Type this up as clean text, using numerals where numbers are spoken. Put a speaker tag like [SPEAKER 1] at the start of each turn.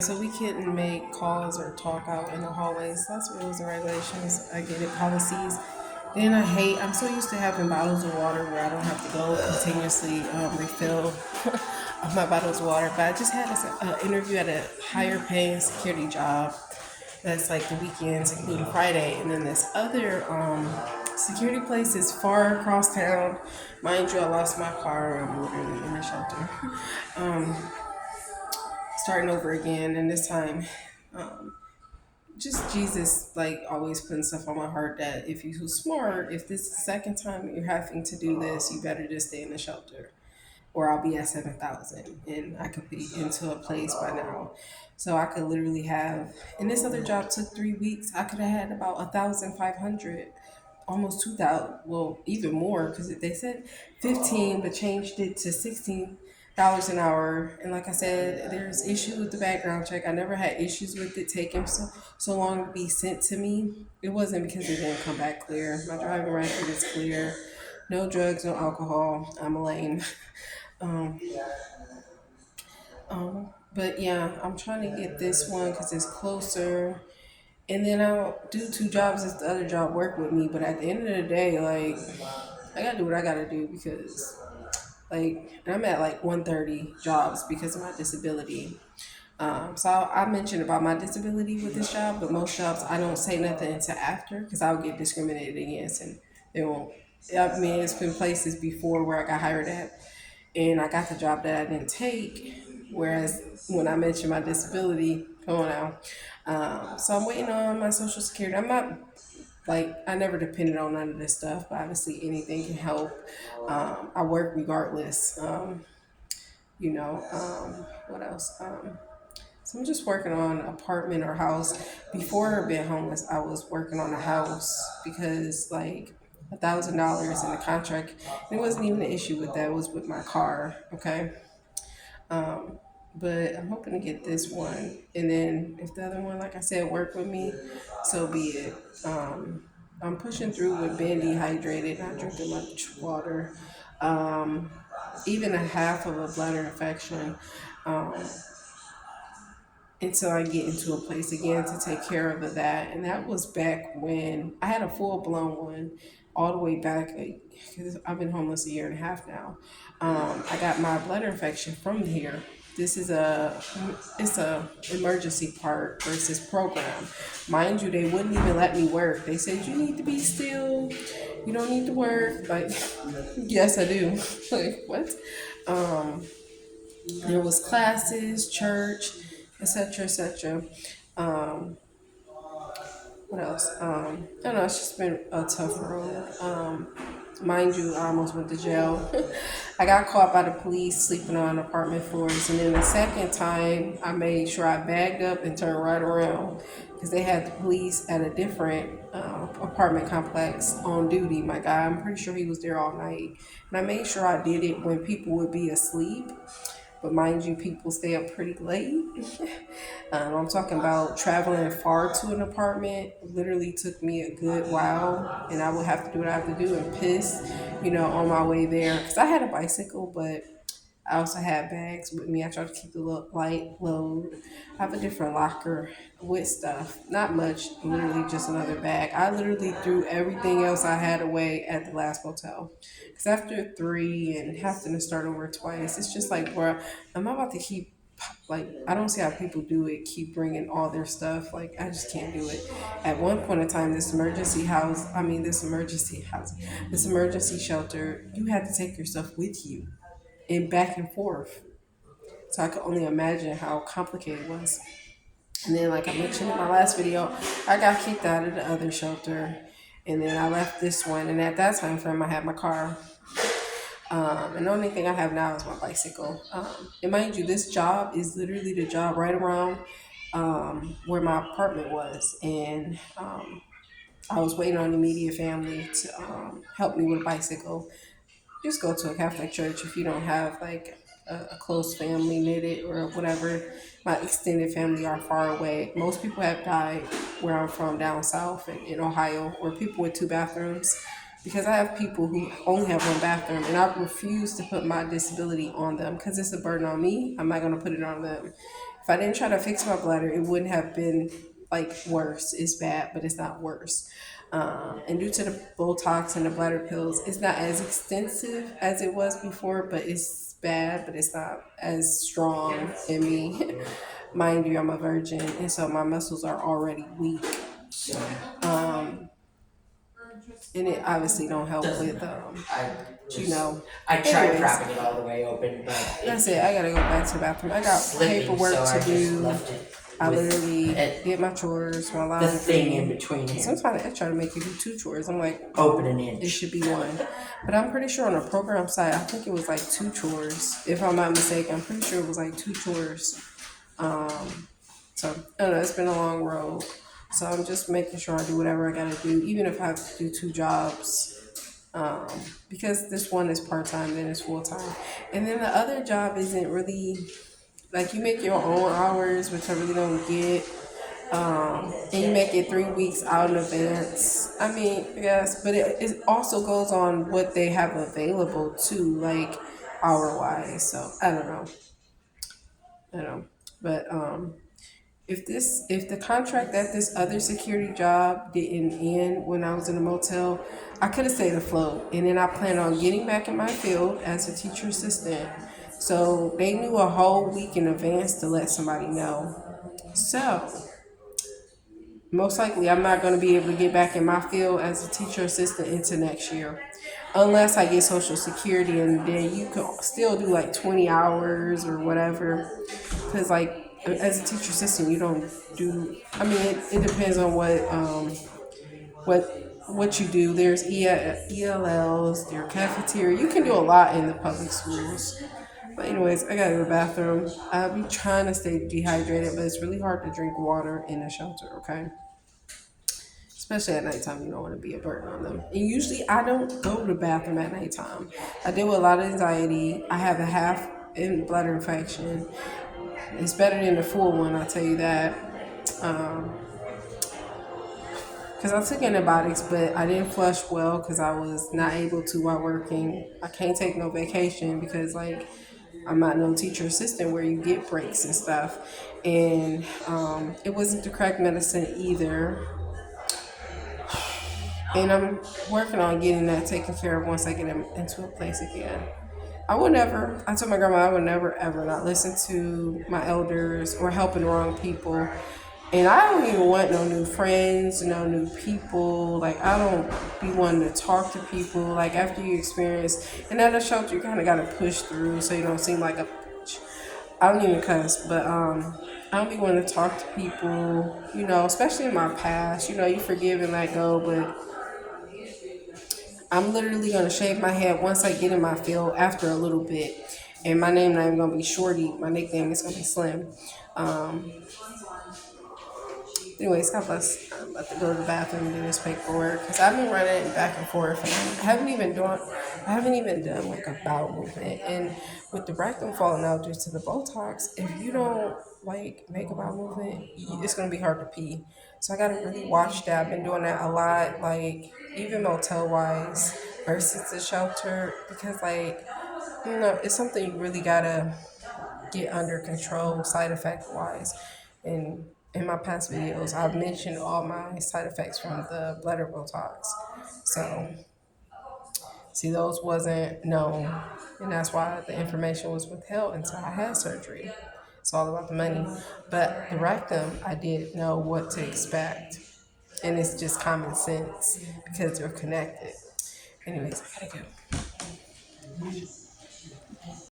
[SPEAKER 1] So we couldn't make calls or talk out in the hallways. That's rules and regulations. I get it, policies. Then I'm so used to having bottles of water where I don't have to go continuously refill my bottles of water. But I just had this interview at a higher paying security job that's like the weekends, including Friday. And then this other security place is far across town. Mind you, I lost my car. I'm literally in the shelter. Um, Starting over again, and this time just Jesus, like, always putting stuff on my heart that if you're smart, if this is the second time you're having to do this, you better just stay in the shelter, or I'll be at 7,000, and I could be into a place by now. So I could literally have, and this other job took 3 weeks. I could have had about 1,500, almost 2,000. Well, even more because they said 15, but changed it to $16 an hour. And like I said, there's issues with the background check. I never had issues with it taking so long to be sent to me. It wasn't because it didn't come back clear. My driving record is clear. No drugs, no alcohol. I'm a lame. Um, but yeah, I'm trying to get this one because it's closer. And then I'll do two jobs if the other job work with me. But at the end of the day, like, I gotta do what I gotta do because, like, and I'm at like 130 jobs because of my disability. So I mentioned about my disability with this job, but most jobs I don't say nothing until after because I'll get discriminated against, and they won't. I mean, it's been places before where I got hired at, and I got the job that I didn't take. Whereas when I mentioned my disability, come on now. So I'm waiting on my social security. I'm not, like, I never depended on none of this stuff, but obviously anything can help. I work regardless. What else? So I'm just working on an apartment or house. Before being homeless, I was working on a house because, like, $1,000 in the contract. And it wasn't even an issue with that. It was with my car. Okay. Um, but I'm hoping to get this one, and then if the other one, like I said, work with me, so be it. I'm pushing through with being dehydrated, not drinking much water, um, even a half of a bladder infection. Um, until I get into a place again to take care of that. And that was back when I had a full blown one, all the way back, because I've been homeless a year and a half now. I got my bladder infection from here. This is it's a emergency part versus program. Mind you, they wouldn't even let me work. They said you need to be still. You don't need to work. Like, yes, I do. Like, what? Um, there was classes, church, etc., etc. Um, what else? I don't know. It's just been a tough road. Mind you, I almost went to jail. I got caught by the police sleeping on apartment floors, and then the second time, I made sure I bagged up and turned right around because they had the police at a different apartment complex on duty. My guy, I'm pretty sure he was there all night, and I made sure I did it when people would be asleep. But mind you, people stay up pretty late. I'm talking about traveling far to an apartment. Literally took me a good while, and I would have to do what I have to do and piss, on my way there. Because I had a bicycle, but I also had bags with me. I try to keep the light load. I have a different locker with stuff. Not much, literally just another bag. I literally threw everything else I had away at the last hotel. Because after three and having to start over twice, it's just like, bro, am I about to keep, like, I don't see how people do it, keep bringing all their stuff. Like, I just can't do it. At one point in time, this emergency shelter, you had to take your stuff with you and back and forth. So I could only imagine how complicated it was. And then, like I mentioned in my last video, I got kicked out of the other shelter, and then I left this one. And at that time frame, I had my car. And the only thing I have now is my bicycle. And mind you, this job is literally the job right around where my apartment was. And I was waiting on the immediate family to help me with a bicycle. Just go to a Catholic church if you don't have, like, a close family knitted or whatever. My extended family are far away. Most people have died where I'm from, down south in Ohio, or people with two bathrooms. Because I have people who only have one bathroom, and I refuse to put my disability on them because it's a burden on me. I'm not going to put it on them. if I didn't try to fix my bladder, it wouldn't have been like worse. It's bad, but it's not worse. And due to the Botox and the bladder pills, it's not as extensive as it was before, but it's bad, but it's not as strong in me. Mind you, I'm a virgin, and so my muscles are already weak. Um, and it obviously don't help with you know.
[SPEAKER 2] I tried
[SPEAKER 1] Anyways,
[SPEAKER 2] propping it all the way open, but
[SPEAKER 1] that's it. I gotta go back to the bathroom. I got
[SPEAKER 2] slipping,
[SPEAKER 1] paperwork
[SPEAKER 2] so I
[SPEAKER 1] to
[SPEAKER 2] just
[SPEAKER 1] do.
[SPEAKER 2] left it
[SPEAKER 1] I
[SPEAKER 2] with
[SPEAKER 1] literally
[SPEAKER 2] it,
[SPEAKER 1] did my chores, my
[SPEAKER 2] the thing in
[SPEAKER 1] laundry.
[SPEAKER 2] between here,
[SPEAKER 1] Sometimes I try to make you do two chores. I'm like,
[SPEAKER 2] open an
[SPEAKER 1] it
[SPEAKER 2] inch.
[SPEAKER 1] should be one. But I'm pretty sure on the program site, I think it was like two chores. If I'm not mistaken, I'm pretty sure it was like two chores. So I don't know, it's been a long road. So I'm just making sure I do whatever I gotta do, even if I have to do two jobs. Um, because this one is part time, then it's full time. And then the other job isn't really like you make your own hours, which I really don't get. And you make it 3 weeks out in advance. I mean, yes, but it also goes on what they have available too, like hour wise. So I don't know. I don't know. But if the contract at this other security job didn't end when I was in a motel, I could have stayed afloat. And then I plan on getting back in my field as a teacher assistant. So they knew a whole week in advance to let somebody know. So most likely I'm not going to be able to get back in my field as a teacher assistant into next year. Unless I get Social Security, and then you can still do like 20 hours or whatever. Because, like, as a teacher assistant, you don't do, I mean, it depends on what you do. There's ELLs, there's cafeteria. You can do a lot in the public schools. But anyways, I gotta go to the bathroom. I'll be trying to stay dehydrated, but it's really hard to drink water in a shelter, okay? Especially at nighttime, you don't want to be a burden on them. And usually I don't go to the bathroom at nighttime. I deal with a lot of anxiety. I have a half in bladder infection. It's better than the full one, I'll tell you that. Because I took antibiotics, but I didn't flush well because I was not able to while working. I can't take no vacation because, like, I'm not no teacher assistant where you get breaks and stuff. And it wasn't the correct medicine either. And I'm working on getting that taken care of once I get into a place again. I told my grandma I would never ever not listen to my elders or helping the wrong people. And I don't even want no new friends, no new people. Like, I don't be wanting to talk to people. Like, after you experience, and at a shelter, you kind of got to push through so you don't seem like a bitch. I don't even cuss, but I don't be wanting to talk to people, especially in my past. You forgive and let go, but I'm literally gonna shave my head once I get in my field after a little bit. And my name not even gonna be Shorty. My nickname is gonna be Slim. Um, Anyways, God bless. I'm about to go to the bathroom and do this paperwork because I've been running back and forth, and I haven't even done like a bowel movement. And with the rectum falling out due to the Botox, if you don't like make a bowel movement, it's gonna be hard to pee. So I gotta really watch that. I've been doing that a lot, like even motel wise versus the shelter, because like it's something you really gotta get under control side effect wise. And in my past videos, I've mentioned all my side effects from the bladder Botox. So, see, those wasn't known, and that's why the information was withheld until I had surgery. It's all about the money. But the rectum, I did know what to expect, and it's just common sense because they're connected. Anyways, I gotta go.